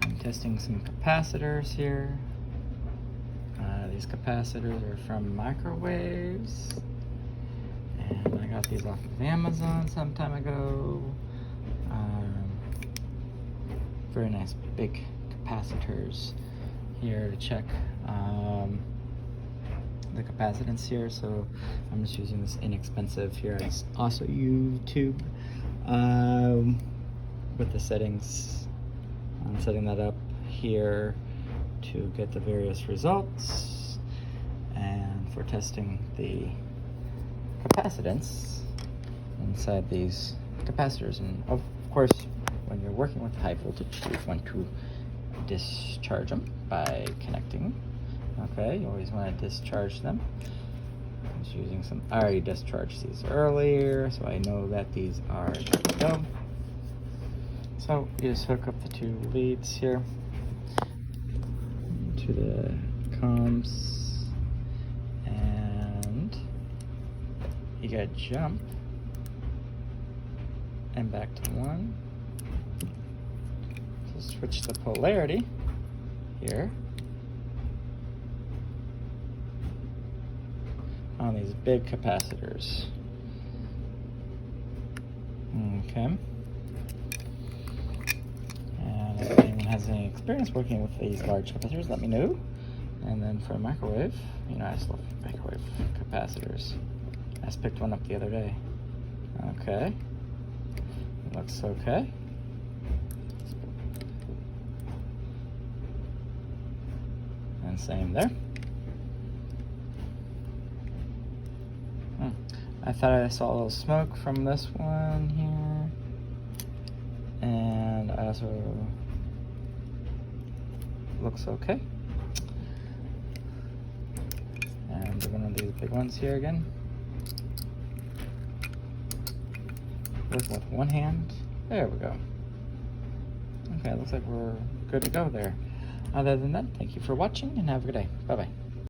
I'm testing some capacitors here. These capacitors are from microwaves, and I got these off of Amazon some time ago. Very nice big capacitors here to check the capacitance here. So I'm just using this inexpensive here. I also YouTube with the settings. I'm setting that up here to get the various results and for testing the capacitance inside these capacitors. And of course, when you're working with high voltage, you want to discharge them by connecting. Okay, you always want to discharge them. I'm just using some, I already discharged these earlier, so I know that these are good to go. So you just hook up the two leads here to the comms, and you gotta jump and back to 1. So switch the polarity here on these big capacitors. Okay. And if anyone has any experience working with these large capacitors, let me know. And then for microwave, you know, I just love microwave capacitors. I just picked one up the other day. Okay. Looks okay. And same there. I thought I saw a little smoke from this one here. And I also looks okay. And one of these big ones here again. Working with one hand. There we go. Okay, looks like we're good to go there. Other than that, thank you for watching and have a good day. Bye-bye.